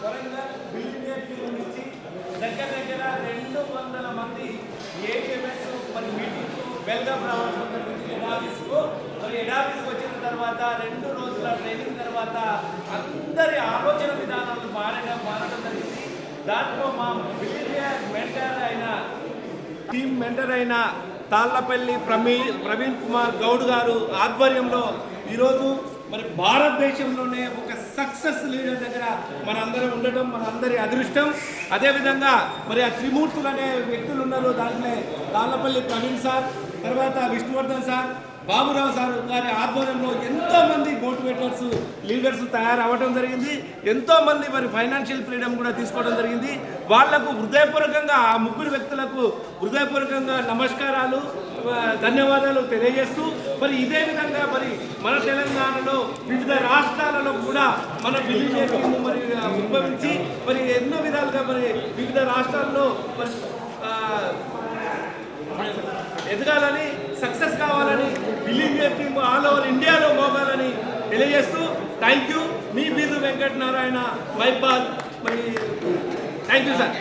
Warangal billionaire team నుంచి దగ్గర 200 మంది ఏటీఎంఎస్ మరి మీటింగ్ వెల్కమ్ రావడం జరిగింది ఎడాఫీస్కు. మరి ఎడాఫీస్కి వచ్చిన తర్వాత 2 రోజుల ట్రైనింగ్ తర్వాత అందరి ఆలోచన విధానాలు మారడం జరిగింది. దాంట్లో మా బిలినియర్ టీం మెంటర్ అయిన తాళ్లపల్లి ప్రవీణ్ కుమార్ గౌడ్ గారు ఆధ్వర్యంలో ఈరోజు మరి భారతదేశంలోనే ఒక సక్సెస్ లీడర్ దగ్గర మనందరం ఉండటం మనందరి అదృష్టం. అదేవిధంగా మరి ఆ త్రిమూర్తులు అనే వ్యక్తులు ఉన్నారు. దాంట్లో తాళ్లపల్లి ప్రవీణ్ సార్, తర్వాత విష్ణువర్ధన్ సార్, బాబురావు సార్ గారి ఆధ్వర్యంలో ఎంతోమంది మోటివేటర్స్ లీడర్స్ తయారవ్వడం జరిగింది. ఎంతోమంది మరి ఫైనాన్షియల్ ఫ్రీడమ్ కూడా తీసుకోవడం జరిగింది. వాళ్లకు హృదయపూర్వకంగా ఆ ముగ్గురు వ్యక్తులకు హృదయపూర్వకంగా నమస్కారాలు, ధన్యవాదాలు తెలియజేస్తూ మరి ఇదే విధంగా మరి మన తెలంగాణలో వివిధ రాష్ట్రాలలో కూడా మన బిలినియర్ టీం మరి ఉద్భవించి మరి ఎన్నో విధాలుగా మరి వివిధ రాష్ట్రాల్లో మరి ఎదగాలని, సక్సెస్ కావాలని, బిలినియర్ టీం ఆల్ ఓవర్ ఇండియాలో మోగాలని తెలియజేస్తూ థ్యాంక్ యూ. మీ బీరు వెంకట నారాయణ మైబాద్. మరి థ్యాంక్ యూ సార్.